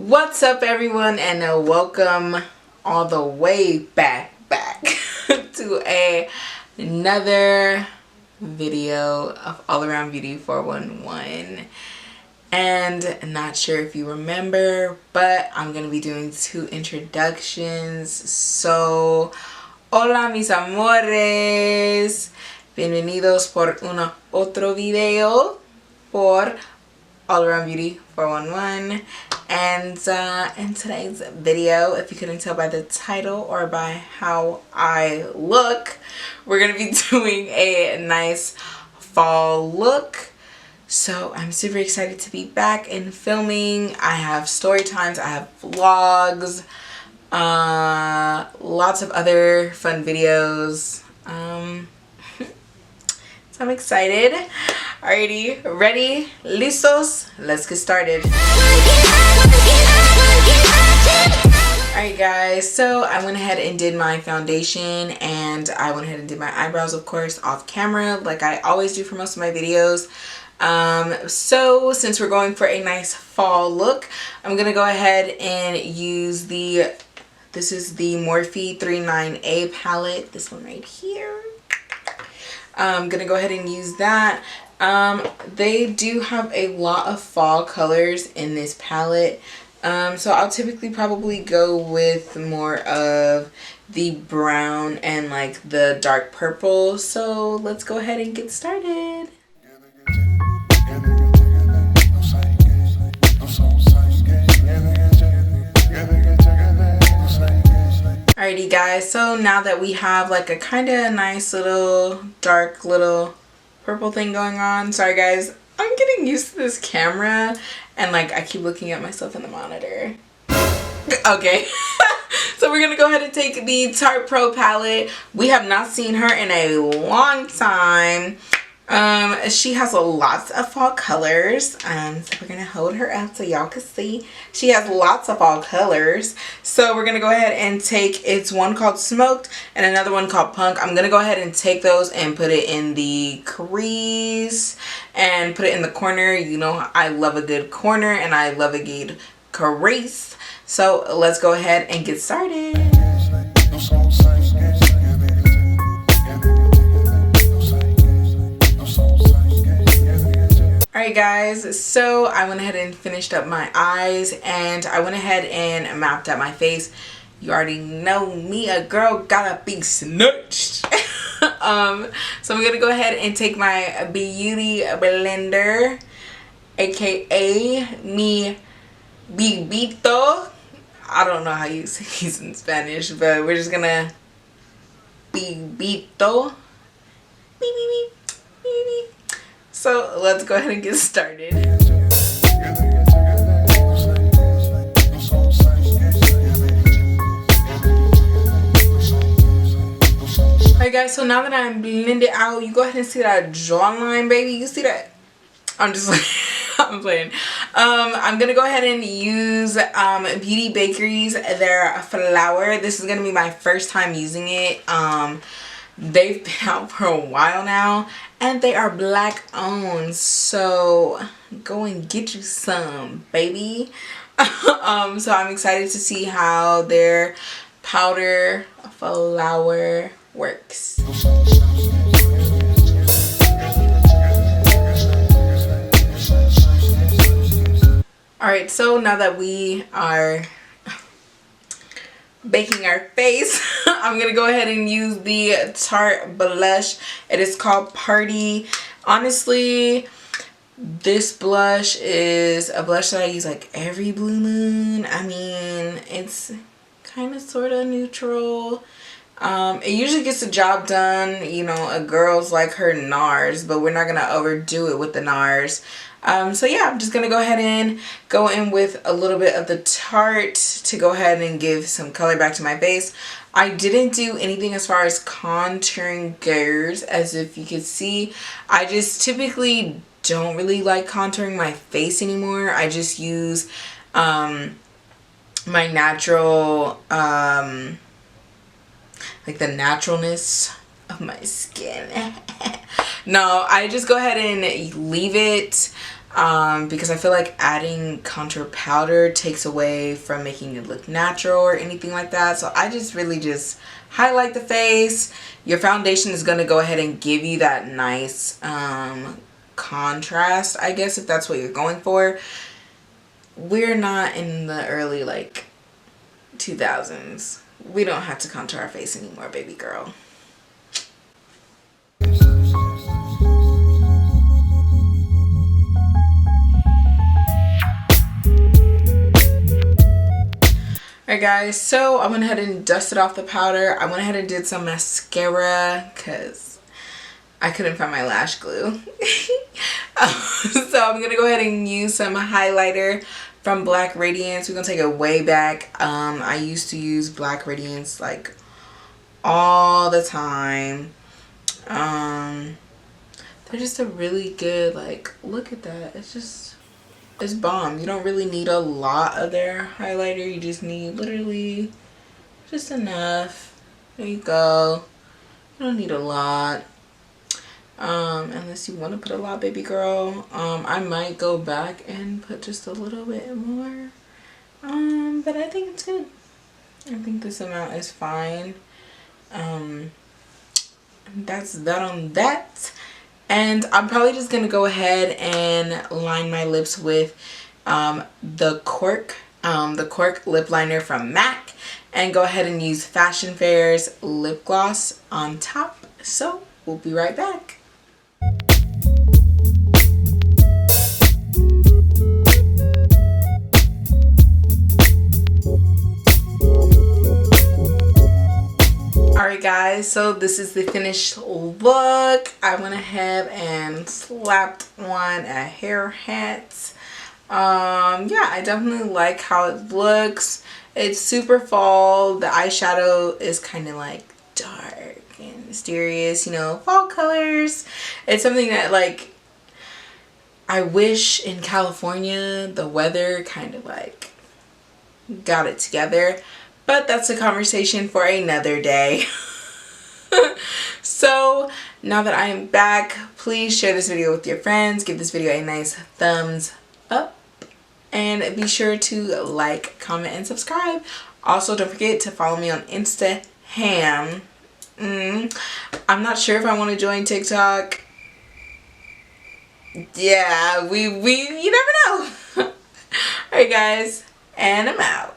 What's up, everyone, and welcome all the way back to another video of All Around Beauty 411. And not sure if you remember, but I'm gonna be doing 2 introductions. So hola mis amores, bienvenidos por otro video por All Around Beauty 411. And in today's video, if you couldn't tell by the title or by how I look, we're gonna be doing a nice fall look. So I'm super excited to be back and filming. I have story times, I have vlogs, lots of other fun videos. So I'm excited. Alrighty, ready? Listos? Let's get started. Alright guys, so I went ahead and did my foundation, and I went ahead and did my eyebrows, of course, off camera like I always do for most of my videos. So since we're going for a nice fall look, I'm gonna go ahead and use this is the Morphe 39A palette, this one right here. I'm gonna go ahead and use that. They do have a lot of fall colors in this palette, so I'll typically probably go with more of the brown and like the dark purple. So let's go ahead and get started. Alrighty guys, so now that we have like a kind of nice little dark little purple thing going on. Sorry guys, I'm getting used to this camera and like I keep looking at myself in the monitor. Okay. So we're gonna go ahead and take the Tarte Pro Palette. We have not seen her in a long time. She has lots of fall colors. So we're gonna hold her up so y'all can see. She has lots of fall colors. So we're gonna go ahead and take, it's one called Smoked and another one called Punk. I'm gonna go ahead and take those and put it in the crease and put it in the corner. You know, I love a good corner and I love a good crease. So let's go ahead and get started. Alright guys, so I went ahead and finished up my eyes, and I went ahead and mapped out my face. You already know me, a girl gotta be snatched. So I'm gonna go ahead and take my beauty blender, aka mi bibito. I don't know how you say these in Spanish, but we're just gonna bibito. Beep, beep, beep, beep, beep. So let's go ahead and get started. Alright guys, so now that I'm blended out, you go ahead and see that jawline, baby. You see that? I'm just like, I'm playing. I'm gonna go ahead and use Beauty Bakerie's their flower. This is gonna be my first time using it. They've been out for a while now, and they are black owned, so go and get you some, baby. So I'm excited to see how their powder flower works. Alright, so now that we are baking our face, I'm gonna go ahead and use the Tarte blush. It is called Party. Honestly, this blush is a blush that I use like every blue moon. I mean, it's kind of sort of neutral. It usually gets the job done. You know, a girl's like her NARS, but we're not gonna overdo it with the NARS. So yeah, I'm just gonna go ahead and go in with a little bit of the Tarte to go ahead and give some color back to my face. I didn't do anything as far as contouring goes, as if you could see. I just typically don't really like contouring my face anymore. I just use my natural, like the naturalness of my skin. No, I just go ahead and leave it because I feel like adding contour powder takes away from making it look natural or anything like that. So I just really just highlight the face. Your foundation is going to go ahead and give you that nice contrast, I guess, if that's what you're going for. We're not in the early like 2000s. We don't have to contour our face anymore, baby girl. Alright guys, so I went ahead and dusted off the powder. I went ahead and did some mascara because I couldn't find my lash glue. So I'm going to go ahead and use some highlighter from Black Radiance. We're going to take it way back. I used to use Black Radiance like all the time. They're just a really good, like, look at that. It's bomb. You don't really need a lot of their highlighter. You just need literally just enough. There you go. You don't need a lot. Unless you want to put a lot, baby girl. I might go back and put just a little bit more. But I think it's good. I think this amount is fine. That's that on that. And I'm probably just going to go ahead and line my lips with the Cork lip liner from MAC. And go ahead and use Fashion Fair's lip gloss on top. So we'll be right back. Alright guys, so this is the finished look. I went ahead and slapped on a hair hat. Yeah, I definitely like how it looks. It's super fall. The eyeshadow is kind of like dark and mysterious, you know, fall colors. It's something that, like, I wish in California the weather kind of like got it together. But that's a conversation for another day. So now that I am back, please share this video with your friends. Give this video a nice thumbs up. And be sure to like, comment, and subscribe. Also, don't forget to follow me on Instagram. I'm not sure if I want to join TikTok. Yeah, you never know. Alright guys, and I'm out.